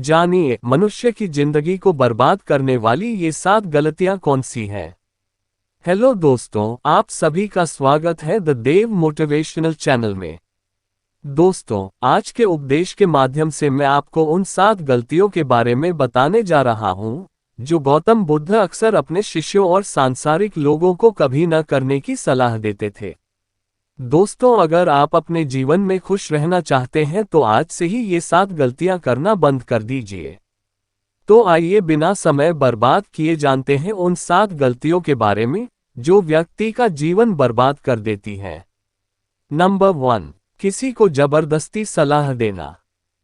जानिए मनुष्य की जिंदगी को बर्बाद करने वाली ये 7 गलतियां कौन सी हैं। हेलो दोस्तों, आप सभी का स्वागत है द देव मोटिवेशनल चैनल में। दोस्तों, आज के उपदेश के माध्यम से मैं आपको उन 7 गलतियों के बारे में बताने जा रहा हूं, जो गौतम बुद्ध अक्सर अपने शिष्यों और सांसारिक लोगों को कभी न करने की सलाह देते थे। दोस्तों, अगर आप अपने जीवन में खुश रहना चाहते हैं तो आज से ही ये 7 गलतियां करना बंद कर दीजिए। तो आइए बिना समय बर्बाद किए जानते हैं उन 7 गलतियों के बारे में, जो व्यक्ति का जीवन बर्बाद कर देती हैं। नंबर 1, किसी को जबरदस्ती सलाह देना।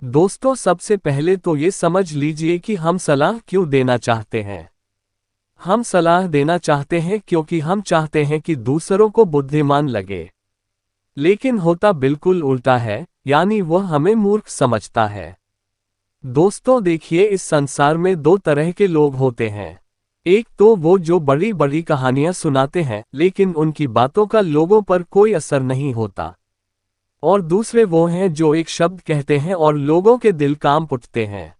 दोस्तों, सबसे पहले तो ये समझ लीजिए कि हम सलाह क्यों देना चाहते हैं। हम सलाह देना चाहते हैं क्योंकि हम चाहते हैं कि दूसरों को बुद्धिमान लगे। लेकिन होता बिल्कुल उल्टा है, यानी वह हमें मूर्ख समझता है। दोस्तों देखिए, इस संसार में 2 तरह के लोग होते हैं। एक तो वो जो बड़ी बड़ी कहानियां सुनाते हैं, लेकिन उनकी बातों का लोगों पर कोई असर नहीं होता। और दूसरे वो हैं जो एक शब्द कहते हैं और लोगों के दिल कांप उठते हैं।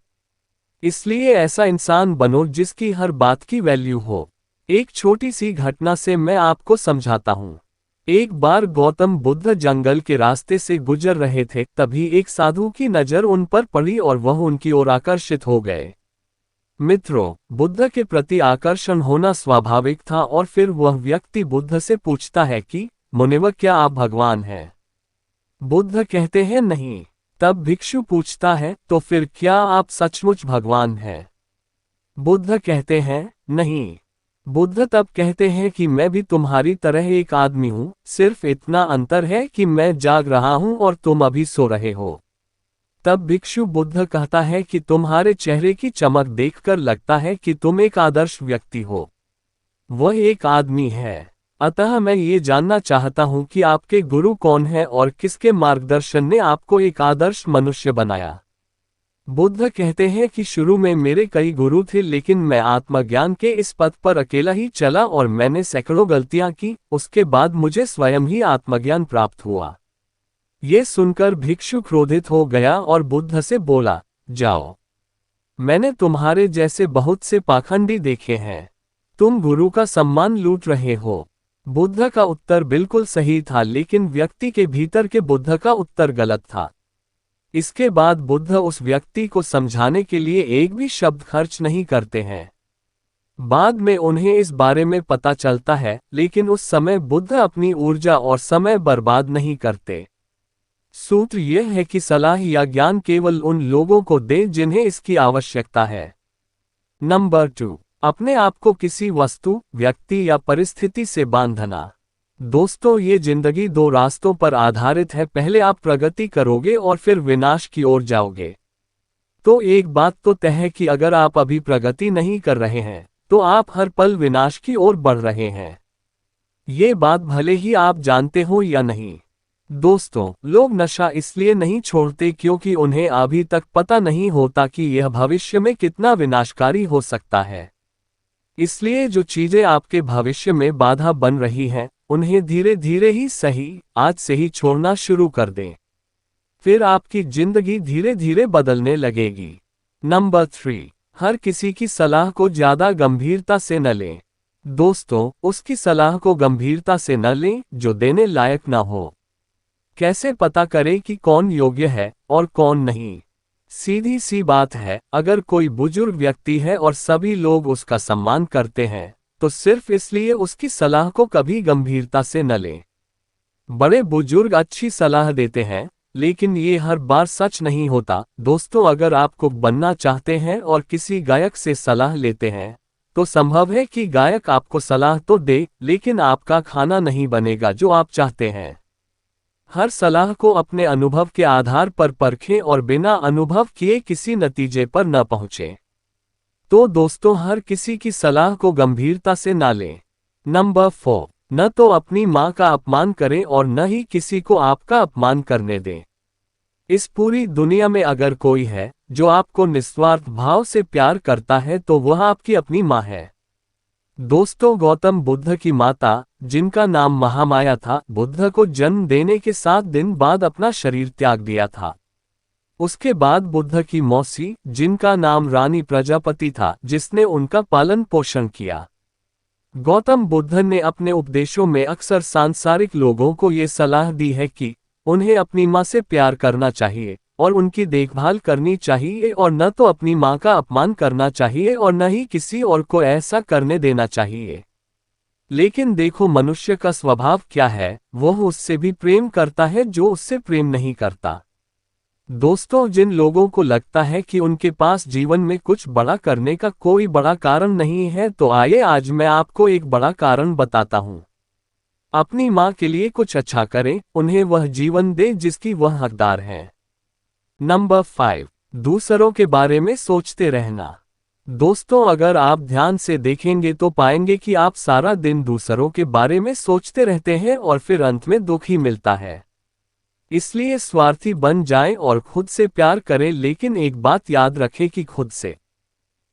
इसलिए ऐसा इंसान बनो जिसकी हर बात की वैल्यू हो। एक छोटी सी घटना से मैं आपको समझाता हूँ। एक बार गौतम बुद्ध जंगल के रास्ते से गुजर रहे थे, तभी एक साधु की नजर उन पर पड़ी और वह उनकी ओर आकर्षित हो गए। मित्रों, बुद्ध के प्रति आकर्षण होना स्वाभाविक था और फिर वह व्यक्ति बुद्ध से पूछता है कि मुनिवर, क्या आप भगवान हैं? बुद्ध कहते हैं नहीं। तब भिक्षु पूछता है, तो फिर क्या आप सचमुच भगवान हैं? बुद्ध कहते हैं नहीं। बुद्ध तब कहते हैं कि मैं भी तुम्हारी तरह एक आदमी हूं, सिर्फ इतना अंतर है कि मैं जाग रहा हूं और तुम अभी सो रहे हो। तब भिक्षु बुद्ध कहता है कि तुम्हारे चेहरे की चमक देखकर लगता है कि तुम एक आदर्श व्यक्ति हो। वह एक आदमी है। अतः मैं ये जानना चाहता हूं कि आपके गुरु कौन है और किसके मार्गदर्शन ने आपको एक आदर्श मनुष्य बनाया। बुद्ध कहते हैं कि शुरू में मेरे कई गुरु थे, लेकिन मैं आत्मज्ञान के इस पथ पर अकेला ही चला और मैंने सैकड़ों गलतियां की। उसके बाद मुझे स्वयं ही आत्मज्ञान प्राप्त हुआ। ये सुनकर भिक्षु क्रोधित हो गया और बुद्ध से बोला, जाओ, मैंने तुम्हारे जैसे बहुत से पाखंडी देखे हैं। तुम गुरु का सम्मान लूट रहे हो। बुद्ध का उत्तर बिल्कुल सही था, लेकिन व्यक्ति के भीतर के बुद्ध का उत्तर गलत था। इसके बाद बुद्ध उस व्यक्ति को समझाने के लिए एक भी शब्द खर्च नहीं करते हैं। बाद में उन्हें इस बारे में पता चलता है, लेकिन उस समय बुद्ध अपनी ऊर्जा और समय बर्बाद नहीं करते। सूत्र यह है कि सलाह या ज्ञान केवल उन लोगों को दें जिन्हें इसकी आवश्यकता है। नंबर 2, अपने आप को किसी वस्तु, व्यक्ति या परिस्थिति से बांधना। दोस्तों, ये जिंदगी 2 रास्तों पर आधारित है। पहले आप प्रगति करोगे और फिर विनाश की ओर जाओगे। तो एक बात तो तय है कि अगर आप अभी प्रगति नहीं कर रहे हैं, तो आप हर पल विनाश की ओर बढ़ रहे हैं। ये बात भले ही आप जानते हो या नहीं। दोस्तों, लोग नशा इसलिए नहीं छोड़ते क्योंकि उन्हें अभी तक पता नहीं होता कि यह भविष्य में कितना विनाशकारी हो सकता है। इसलिए जो चीजें आपके भविष्य में बाधा बन रही हैं, उन्हें धीरे धीरे ही सही, आज से ही छोड़ना शुरू कर दें। फिर आपकी जिंदगी धीरे धीरे बदलने लगेगी। नंबर 3, हर किसी की सलाह को ज्यादा गंभीरता से न लें। दोस्तों, उसकी सलाह को गंभीरता से न लें जो देने लायक ना हो। कैसे पता करें कि कौन योग्य है और कौन नहीं? सीधी सी बात है, अगर कोई बुजुर्ग व्यक्ति है और सभी लोग उसका सम्मान करते हैं, तो सिर्फ इसलिए उसकी सलाह को कभी गंभीरता से न लें। बड़े बुजुर्ग अच्छी सलाह देते हैं, लेकिन ये हर बार सच नहीं होता। दोस्तों, अगर आपको बनना चाहते हैं और किसी गायक से सलाह लेते हैं, तो संभव है कि गायक आपको सलाह तो दे, लेकिन आपका खाना नहीं बनेगा जो आप चाहते हैं। हर सलाह को अपने अनुभव के आधार पर परखें और बिना अनुभव किए किसी नतीजे पर न पहुंचें। तो दोस्तों, हर किसी की सलाह को गंभीरता से ना लें। नंबर 4, न तो अपनी मां का अपमान करें और न ही किसी को आपका अपमान करने दें। इस पूरी दुनिया में अगर कोई है जो आपको निस्वार्थ भाव से प्यार करता है, तो वह आपकी अपनी मां है। दोस्तों, गौतम बुद्ध की माता, जिनका नाम महामाया था, बुद्ध को जन्म देने के 7 दिन बाद अपना शरीर त्याग दिया था। उसके बाद बुद्ध की मौसी, जिनका नाम रानी प्रजापति था, जिसने उनका पालन पोषण किया। गौतम बुद्ध ने अपने उपदेशों में अक्सर सांसारिक लोगों को ये सलाह दी है कि उन्हें अपनी माँ से प्यार करना चाहिए और उनकी देखभाल करनी चाहिए, और न तो अपनी माँ का अपमान करना चाहिए और न ही किसी और को ऐसा करने देना चाहिए। लेकिन देखो मनुष्य का स्वभाव क्या है, वह उससे भी प्रेम करता है जो उससे प्रेम नहीं करता। दोस्तों, जिन लोगों को लगता है कि उनके पास जीवन में कुछ बड़ा करने का कोई बड़ा कारण नहीं है, तो आइए आज मैं आपको एक बड़ा कारण बताता हूँ। अपनी माँ के लिए कुछ अच्छा करें, उन्हें वह जीवन दे जिसकी वह हकदार है। नंबर 5, दूसरों के बारे में सोचते रहना। दोस्तों, अगर आप ध्यान से देखेंगे तो पाएंगे कि आप सारा दिन दूसरों के बारे में सोचते रहते हैं और फिर अंत में दुख ही मिलता है। इसलिए स्वार्थी बन जाएं और खुद से प्यार करें, लेकिन एक बात याद रखें कि खुद से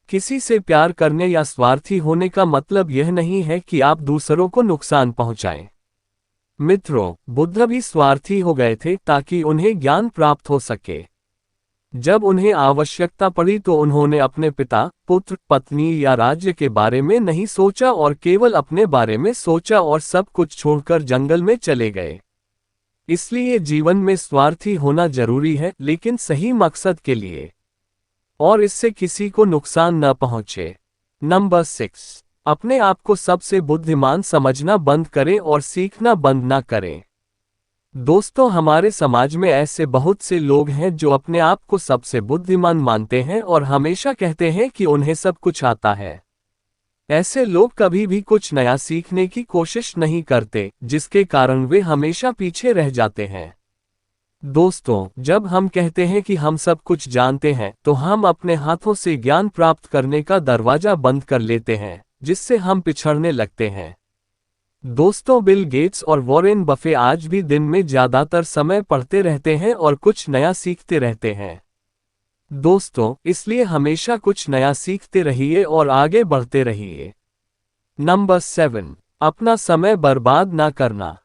किसी से प्यार करने या स्वार्थी होने का मतलब यह नहीं है कि आप दूसरों को नुकसान पहुंचाएं। मित्रों, बुद्ध भी स्वार्थी हो गए थे ताकि उन्हें ज्ञान प्राप्त हो सके। जब उन्हें आवश्यकता पड़ी तो उन्होंने अपने पिता, पुत्र, पत्नी या राज्य के बारे में नहीं सोचा और केवल अपने बारे में सोचा और सब कुछ छोड़कर जंगल में चले गए। इसलिए जीवन में स्वार्थी होना जरूरी है, लेकिन सही मकसद के लिए, और इससे किसी को नुकसान न पहुंचे। नंबर 6, अपने आप को सबसे बुद्धिमान समझना बंद करें और सीखना बंद ना करें। दोस्तों, हमारे समाज में ऐसे बहुत से लोग हैं जो अपने आप को सबसे बुद्धिमान मानते हैं और हमेशा कहते हैं कि उन्हें सब कुछ आता है। ऐसे लोग कभी भी कुछ नया सीखने की कोशिश नहीं करते, जिसके कारण वे हमेशा पीछे रह जाते हैं। दोस्तों, जब हम कहते हैं कि हम सब कुछ जानते हैं, तो हम अपने हाथों से ज्ञान प्राप्त करने का दरवाजा बंद कर लेते हैं, जिससे हम पिछड़ने लगते हैं। दोस्तों, बिल गेट्स और वॉरेन बफे आज भी दिन में ज्यादातर समय पढ़ते रहते हैं और कुछ नया सीखते रहते हैं। दोस्तों, इसलिए हमेशा कुछ नया सीखते रहिए और आगे बढ़ते रहिए। नंबर 7, अपना समय बर्बाद ना करना।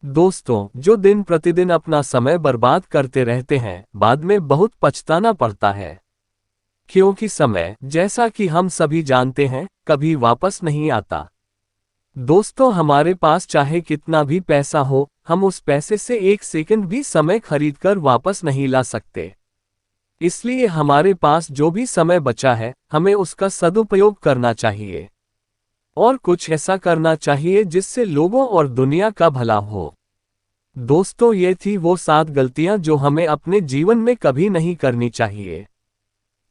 दोस्तों, जो दिन प्रतिदिन अपना समय बर्बाद करते रहते हैं, बाद में बहुत पछताना पड़ता है। क्योंकि समय, जैसा कि हम सभी जानते हैं, कभी वापस नहीं आता। दोस्तों, हमारे पास चाहे कितना भी पैसा हो, हम उस पैसे से एक सेकंड भी समय खरीदकर वापस नहीं ला सकते। इसलिए हमारे पास जो भी समय बचा है, हमें उसका सदुपयोग करना चाहिए और कुछ ऐसा करना चाहिए जिससे लोगों और दुनिया का भला हो। दोस्तों, ये थी वो 7 गलतियां जो हमें अपने जीवन में कभी नहीं करनी चाहिए।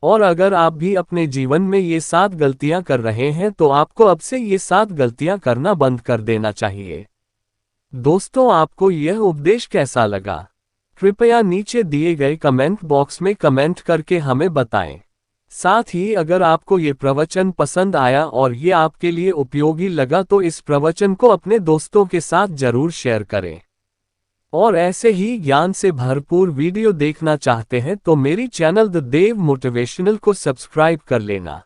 और अगर आप भी अपने जीवन में ये 7 गलतियां कर रहे हैं, तो आपको अब से ये 7 गलतियां करना बंद कर देना चाहिए। दोस्तों, आपको यह उपदेश कैसा लगा? कृपया नीचे दिए गए कमेंट बॉक्स में कमेंट करके हमें बताएं। साथ ही अगर आपको ये प्रवचन पसंद आया और ये आपके लिए उपयोगी लगा, तो इस प्रवचन को अपने दोस्तों के साथ जरूर शेयर करें। और ऐसे ही ज्ञान से भरपूर वीडियो देखना चाहते हैं तो मेरी चैनल द देव मोटिवेशनल को सब्सक्राइब कर लेना।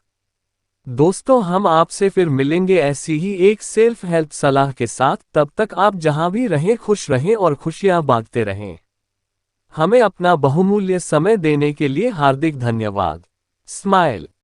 दोस्तों, हम आपसे फिर मिलेंगे ऐसी ही एक सेल्फ हेल्प सलाह के साथ। तब तक आप जहां भी रहें खुश रहें और खुशियां बांटते रहें। हमें अपना बहुमूल्य समय देने के लिए हार्दिक धन्यवाद। स्माइल।